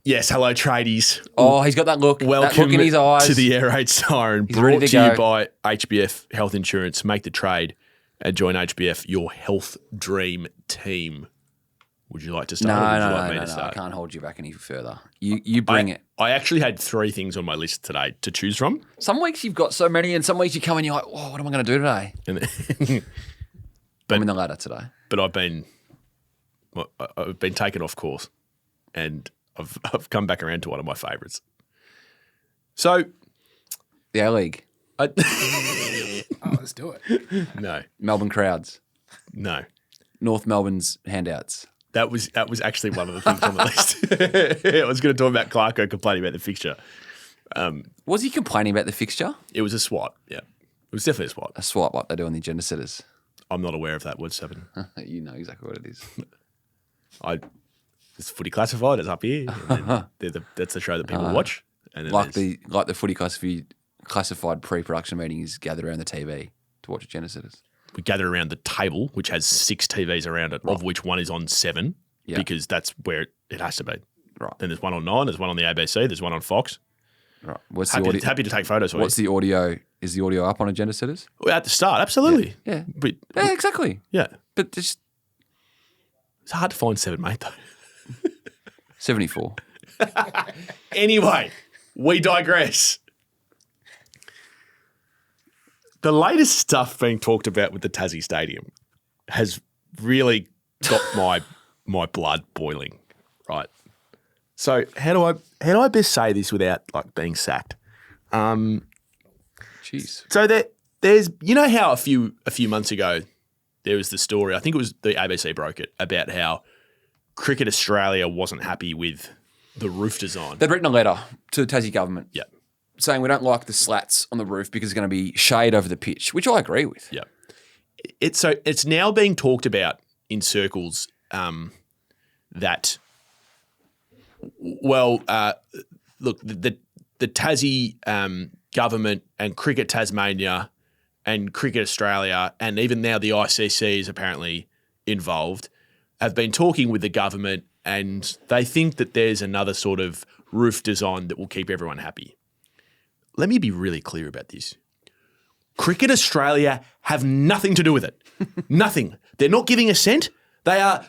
Yes, hello, tradies. Oh, he's got that look. Welcome that look in his eyes. to the Air Raid Siren, He's ready brought to to you go. by HBF Health Insurance. Make the trade and join HBF, your health dream team. Would you like to start? or would you like me to No. start? I can't hold you back any further. You bring it. I actually had 3 things on my list today to choose from. Some weeks you've got so many, and some weeks you come and you're like, oh, what am I going to do today? And I'm in the ladder today. but I've been taken off course, and I've come back around to one of my favourites. So, The A-League. I, Oh, let's do it. no, Melbourne crowds. no, North Melbourne's handouts. that was actually one of the things on the list. I was going to talk about Clarko complaining about the fixture. Was he complaining about the fixture? It was a SWAT. Yeah, it was definitely a SWAT. A swap, what they do on the agenda setters. I'm not aware of that word 7. You know exactly what it is. It's footy classified. It's up here. And then that's the show that people watch. And then Like there's- the footy classified pre-production meetings gather around the TV to watch agenda setters. we gather around the table, which has 6 TVs around it, of which one is on 7, Yeah. because that's where it has to be. Right. Then there's one on 9, there's one on the ABC, there's one on Fox. Right. What's Happy, the audio? happy to take photos for What's you. the audio? Is the audio up on agenda setters? Well, at the start, absolutely. Yeah. But Yeah, exactly. yeah, But just it's hard to find 7, mate, though. 74. Anyway, we digress. The latest stuff being talked about with the Tassie Stadium has really got my blood boiling, right? So how do I best say this without like being sacked? Jeez. So there's you know how a few months ago there was the story, I think it was the ABC broke it, about how Cricket Australia wasn't happy with the roof design. They'd written a letter to the Tassie government Yeah. saying we don't like the slats on the roof because it's going to be shade over the pitch, which I agree with. Yeah. It's now being talked about in circles that look, the Tassie government and Cricket Tasmania and Cricket Australia and even now the ICC is apparently involved, have been talking with the government, and they think that there's another sort of roof design that will keep everyone happy. Let me be really clear about this. Cricket Australia have nothing to do with it. Nothing. They're not giving a cent.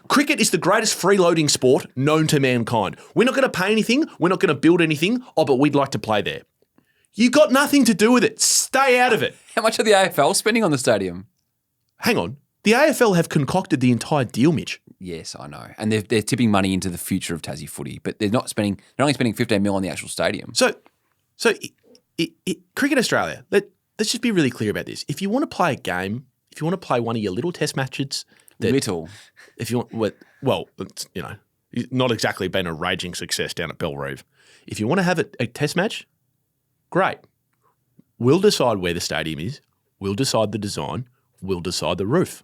Cricket is the greatest freeloading sport known to mankind. We're not going to pay anything. We're not going to build anything. Oh, but we'd like to play there. You got nothing to do with it. Stay out of it. How much are the AFL spending on the stadium? Hang on. The AFL have concocted the entire deal, Mitch. Yes, I know. And they're tipping money into the future of Tassie footy, but they're only spending 15 mil on the actual stadium. So Cricket Australia, let's just be really clear about this. If you want to play a game, if you want to play one of your little test matches, if you want, well, it's, not exactly been a raging success down at Belrive. If you want to have a test match, great. We'll decide where the stadium is. We'll decide the design. We'll decide the roof.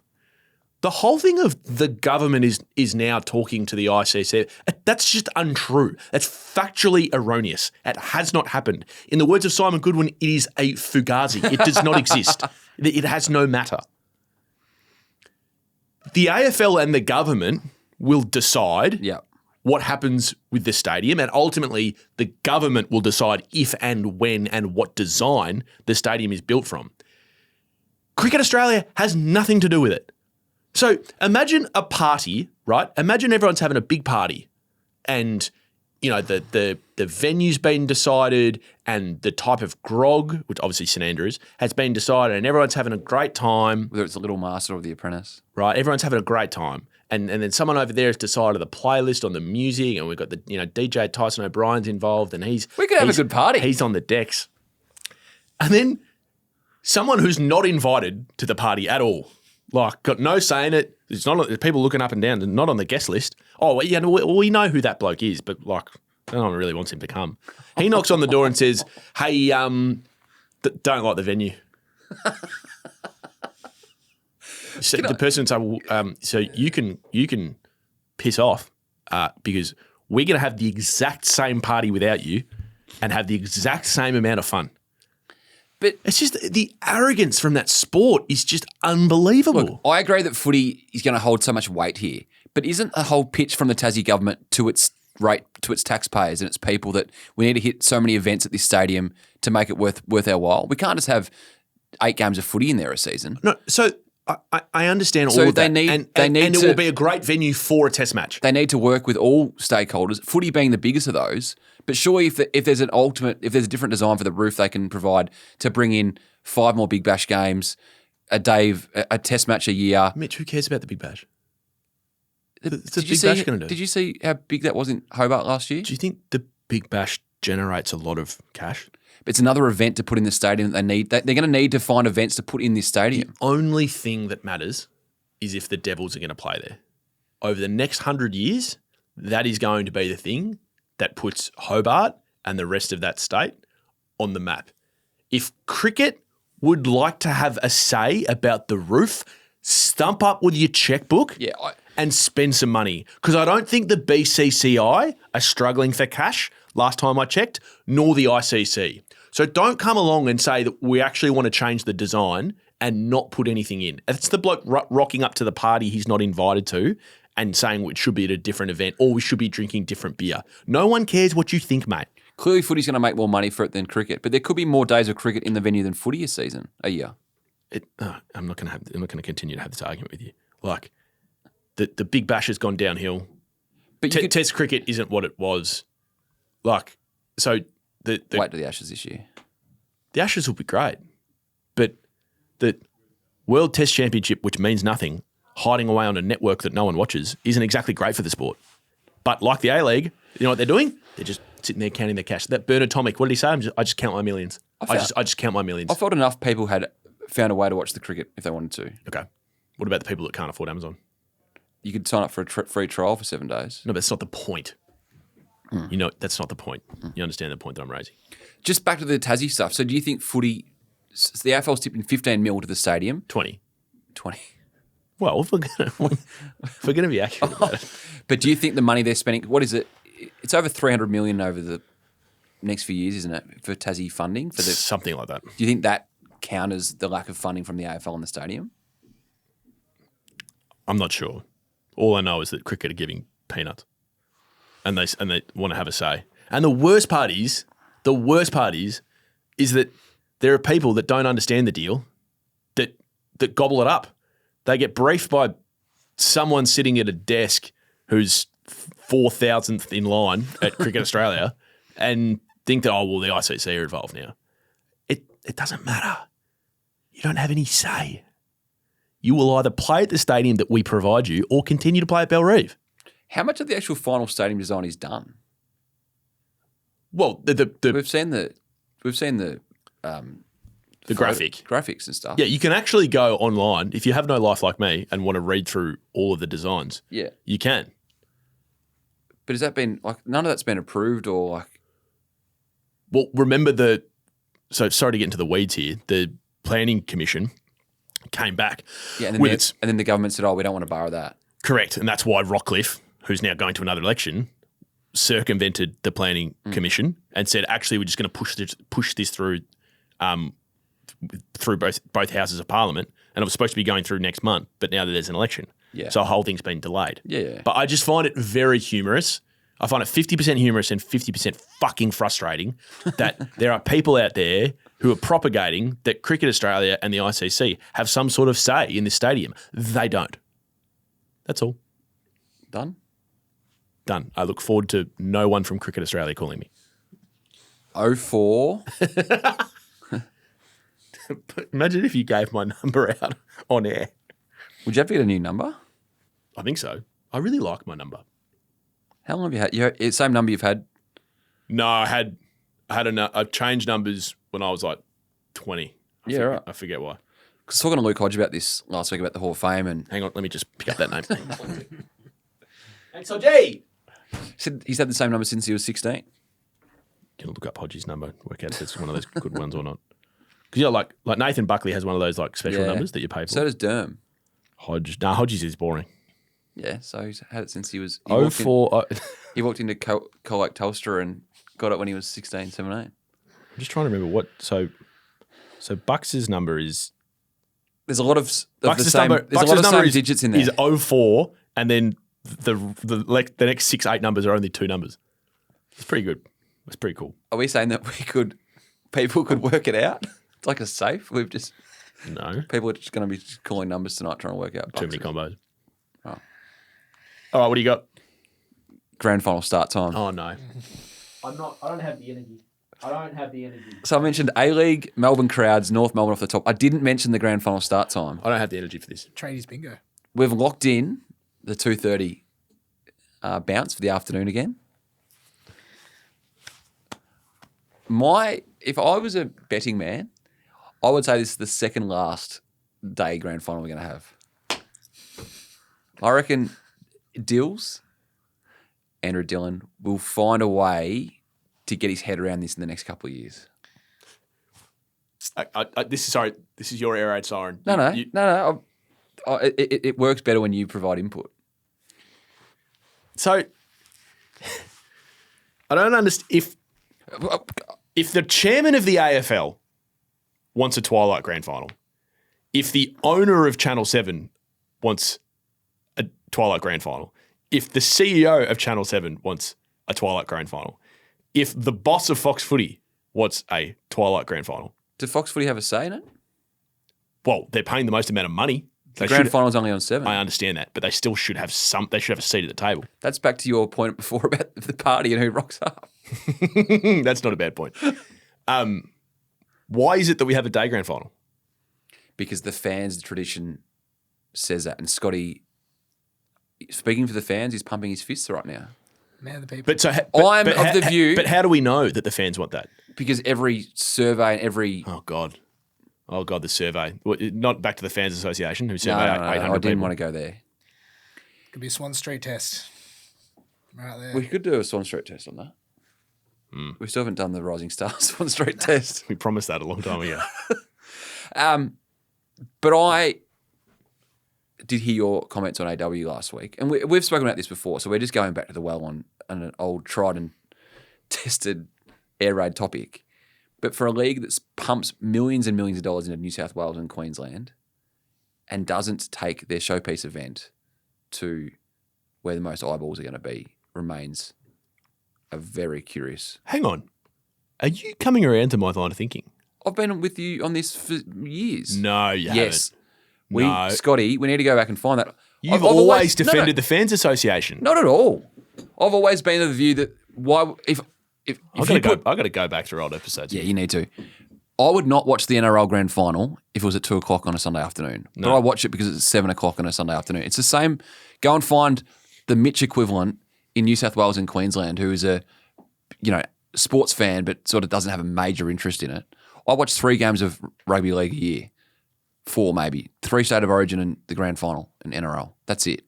The whole thing of the government is now talking to the ICC, that's just untrue. That's factually erroneous. It has not happened. In the words of Simon Goodwin, it is a fugazi. It does not exist. It has no matter. The AFL and the government will decide what happens with the stadium, and ultimately the government will decide if and when and what design the stadium is built from. Cricket Australia has nothing to do with it. So imagine a party, right? Imagine everyone's having a big party and, the venue's been decided and the type of grog, which obviously St Andrews, has been decided and everyone's having a great time. Whether it's the Little Master or the Apprentice. Right? Everyone's having a great time. And then someone over there has decided the playlist on the music, and we've got the, DJ Tyson O'Brien's involved, and we could have a good party. He's on the decks. And then someone who's not invited to the party at all, like got no say in it. There's people looking up and down, and not on the guest list. Oh, well, we know who that bloke is, but like no one really wants him to come. He knocks on the door and says, "Hey, don't like the venue." So the person said, "So you can piss off because we're going to have the exact same party without you, and have the exact same amount of fun." But it's just the arrogance from that sport is just unbelievable. Look, I agree that footy is going to hold so much weight here, but isn't the whole pitch from the Tassie government to its rate to its taxpayers and its people that we need to hit so many events at this stadium to make it worth our while. We can't just have 8 games of footy in there a season. No, so I understand all So of they that. need- and they need it to- will be a great venue for a test match. They need to work with all stakeholders, footy being the biggest of those. But surely if there's a different design for the roof they can provide to bring in 5 more Big Bash games, a test match a year. Mitch, who cares about the Big Bash? It's a Did you Big see- Bash going to do. Did you see how big that was in Hobart last year? Do you think the Big Bash generates a lot of cash? It's another event to put in the stadium that they need. They're going to need to find events to put in this stadium. Only thing that matters is if the Devils are going to play there. Over the next 100 years, that is going to be the thing that puts Hobart and the rest of that state on the map. If cricket would like to have a say about the roof, stump up with your checkbook and spend some money. Because I don't think the BCCI are struggling for cash last time I checked, nor the ICC. So don't come along and say that we actually want to change the design and not put anything in. It's the bloke rocking up to the party he's not invited to and saying it should be at a different event or we should be drinking different beer. No one cares what you think, mate. Clearly, footy's going to make more money for it than cricket, but there could be more days of cricket in the venue than footy a year. I'm not going to continue to have this argument with you. Like the Big Bash has gone downhill. But you could Test cricket isn't what it was. Like so, wait till the Ashes this year. the Ashes will be great, but the World Test Championship, which means nothing, hiding away on a network that no one watches, isn't exactly great for the sport. But like the A-League, you know what they're doing? They're just sitting there counting their cash. That Bernard Tomic, what did he say? I just count my millions. I just count my millions. I felt enough people had found a way to watch the cricket if they wanted to. Okay. What about the people that can't afford Amazon? You could sign up for a free trial for 7 days. No, but that's not the point. You know, that's not the point. You understand the point that I'm raising. Just back to the Tassie stuff. So do you think footy, the AFL's tipping 15 mil to the stadium? 20. 20. Well, if we're gonna be accurate about it. But do you think the money they're spending, what is it? It's over 300 million over the next few years, isn't it, for Tassie funding? For Something like that. Do you think that counters the lack of funding from the AFL in the stadium? I'm not sure. All I know is that cricket are giving peanuts, and they want to have a say. And the worst part is that there are people that don't understand the deal that gobble it up. They get briefed by someone sitting at a desk who's 4,000th in line at Cricket Australia and think that, the ICC are involved now. It doesn't matter. You don't have any say. You will either play at the stadium that we provide you or continue to play at Bellerive. How much of the actual final stadium design is done? Well, the We've seen the graphics and stuff. Yeah, you can actually go online if you have no life like me and want to read through all of the designs. Yeah. You can. But has that been none of that's been approved or Well, remember so sorry to get into the weeds here. The Planning Commission came back. Yeah, and then the government said, we don't want to borrow that. Correct. And that's why Rockcliffe, who's now going to another election, circumvented the Planning Commission and said, actually, we're just going to push this through both houses of Parliament. And it was supposed to be going through next month, but now that there's an election. Yeah. So the whole thing's been delayed. Yeah. But I just find it very humorous. I find it 50% humorous and 50% fucking frustrating that there are people out there who are propagating that Cricket Australia and the ICC have some sort of say in this stadium. They don't. That's all. Done? Done. I look forward to no one from Cricket Australia calling me. 04. Imagine if you gave my number out on air. Would you have to get a new number? I think so. I really like my number. How long have you had? You same number you've had? No, I've changed numbers when I was like 20. Right. I forget why. Because talking to Luke Hodge about this last week about the Hall of Fame and Hang on, let me just pick up that name. Thanks, Hodgie. said he's had the same number since he was 16. Can look up Hodgie's number, work out if it's one of those good ones or not. Because like Nathan Buckley has one of those like special numbers that you pay for. So does Derm. Hodgie's is boring. Yeah, so he's had it since he was... He walked into Colac Telstra and got it when he was 16, 17. I'm just trying to remember what... So Bucks' number is... There's a lot of Bucks' same number is, digits in there. Is 04 and then the next 6-8 numbers are only 2 numbers. It's pretty good. It's pretty cool. Are we saying that people could work it out? It's like a safe. No, People are just going to be calling numbers tonight trying to work out. too many combos. Oh. All right, what do you got? Grand final start time. Oh no, I don't have the energy. So I mentioned A-League, Melbourne crowds, North Melbourne off the top. I didn't mention the grand final start time. I don't have the energy for this. Tradies bingo. We've locked in the 2:30 bounce for the afternoon again. If I was a betting man, I would say this is the second last day grand final we're going to have. I reckon Andrew Dillon, will find a way to get his head around this in the next couple of years. This is your air raid siren. No. It works better when you provide input. So I don't understand if the chairman of the AFL wants a Twilight Grand Final, if the owner of Channel 7 wants a Twilight Grand Final, if the CEO of Channel 7 wants a Twilight Grand Final, if the boss of Fox Footy wants a Twilight Grand Final. Does Fox Footy have a say in it? Well, they're paying the most amount of money. The grand final's only on 7. I understand that, but they still should have they should have a seat at the table. That's back to your point before about the party and who rocks up. That's not a bad point. Why is it that we have a day grand final? Because the fans' tradition says that. And Scotty, speaking for the fans, he's pumping his fists right now. Man, the people. But so, I'm of the view. But how do we know that the fans want that? Because every survey and every. Oh God, the survey. Not back to the Fans Association who surveyed No, 800 I didn't people. want to go there. Could be a Swan Street test. Right there. We could do a Swan Street test on that. We still haven't done the Rising Stars Swan Street test. We promised that a long time ago. But I did hear your comments on AW last week, and we've spoken about this before, so we're just going back to the well on an old tried and tested air raid topic. But for a league that pumps millions and millions of dollars into New South Wales and Queensland and doesn't take their showpiece event to where the most eyeballs are going to be remains a very curious. Hang on. Are you coming around to my line of thinking? I've been with you on this for years. No, you Yes. No. Scotty, we need to go back and find that. You've always defended the Fans Association. Not at all. I've always been of the view that if I've got to go back through old episodes. Yeah, you need to. I would not watch the NRL Grand Final if it was at 2:00 on a Sunday afternoon. No. But I watch it because it's 7:00 on a Sunday afternoon. It's the same. Go and find the Mitch equivalent in New South Wales and Queensland who is a, sports fan but sort of doesn't have a major interest in it. I watch 3 games of rugby league a year. 4 maybe. 3 State of Origin and the Grand Final in NRL. That's it.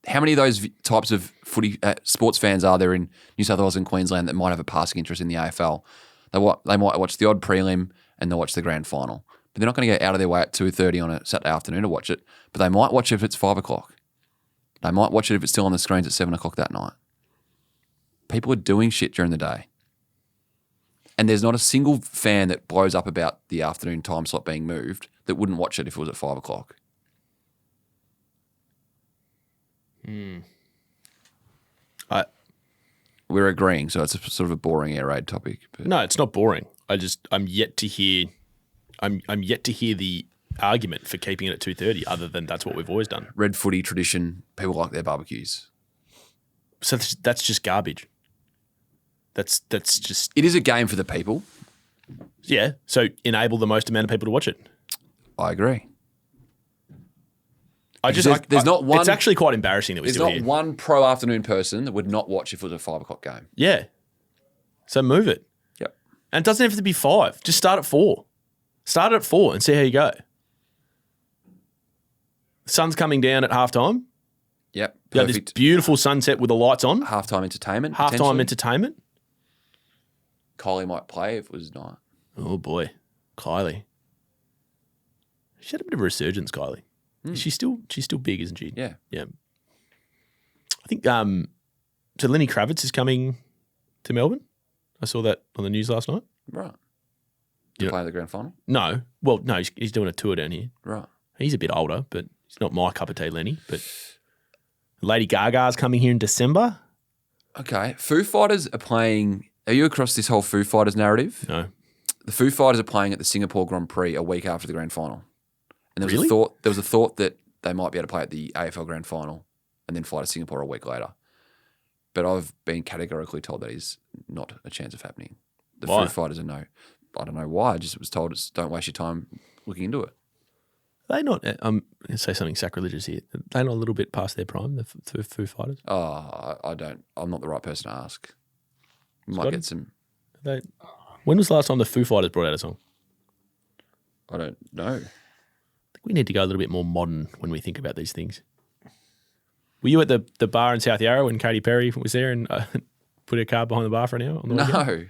How many of those types of footy sports fans are there in New South Wales and Queensland that might have a passing interest in the AFL? They might watch the odd prelim and they'll watch the grand final. But they're not going to go out of their way at 2:30 on a Saturday afternoon to watch it. But they might watch it if it's 5:00. They might watch it if it's still on the screens at 7:00 that night. People are doing shit during the day. And there's not a single fan that blows up about the afternoon time slot being moved that wouldn't watch it if it was at 5:00. We're agreeing, so it's a sort of a boring air raid topic. But. No, it's not boring. I'm yet to hear the argument for keeping it at 2:30 other than that's what we've always done. Red footy tradition, people like their barbecues. So that's just garbage. That's just It is a game for the people. yeah. So enable the most amount of people to watch it. I agree. There's not one. It's actually quite embarrassing that we There's still not here. one pro afternoon person that would not watch if it was a 5:00 game. Yeah. So move it, Yep. and it doesn't have to be 5. Just start at 4. Start at 4 and see how you go. The sun's coming down at halftime. Yep. You have this Perfect. beautiful sunset with the lights on. Halftime entertainment. Halftime potentially. entertainment. Kylie might play if it was night. Oh boy, Kylie. She had a bit of a resurgence, Kylie. She's still big, isn't she? Yeah. Yeah. I think so Lenny Kravitz is coming to Melbourne. I saw that on the news last night. Right. To play the grand final? No. Well, no, he's doing a tour down here. Right. He's a bit older, but he's not my cup of tea, Lenny. But Lady Gaga's coming here in December. Okay. Foo Fighters are playing. Are you across this whole Foo Fighters narrative? No. The Foo Fighters are playing at the Singapore Grand Prix a week after the grand final. And there was Really? a thought that they might be able to play at the AFL Grand Final and then fly to Singapore a week later. But I've been categorically told that is not a chance of happening. The Why? Foo Fighters are no. I don't know why. I just was told don't waste your time looking into it. Are they not, I'm going to say something sacrilegious here. Are they not a little bit past their prime, the Foo Fighters? Oh, I don't. I'm not the right person to ask. Might Scotty? get some. When was the last time the Foo Fighters brought out a song? I don't know. I think we need to go a little bit more modern when we think about these things. Were you at the bar in South Yarra when Katy Perry was there and put her car behind the bar for an hour? On the weekend? No.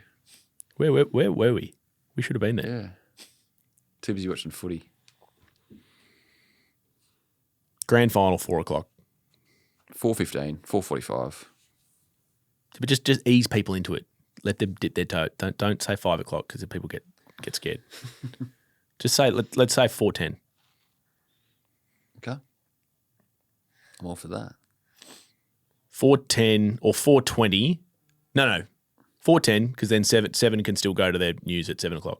Where were we? We should have been there. Yeah. Too busy watching footy. Grand final, 4:00. 4:15, 4:45. But just ease people into it. Let them dip their toe. Don't say 5:00 because people get scared. Just say let's say 4:10. Okay. I'm all for that. 4:10 or 4:20. No. 4:10 because then seven can still go to their news at 7:00.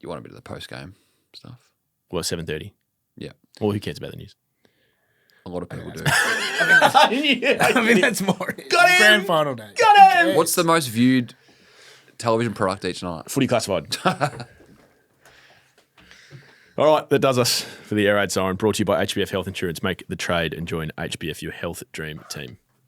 You want a bit of the post game stuff? Well, 7:30. Yeah. Well, who cares about the news? A lot of people do. I mean, that's more. Got him! Grand final day. Got him! What's the most viewed television product each night? Footy Classified. All right, that does us for the Air Raid Siren, brought to you by HBF Health Insurance. Make the trade and join HBF, your health dream team.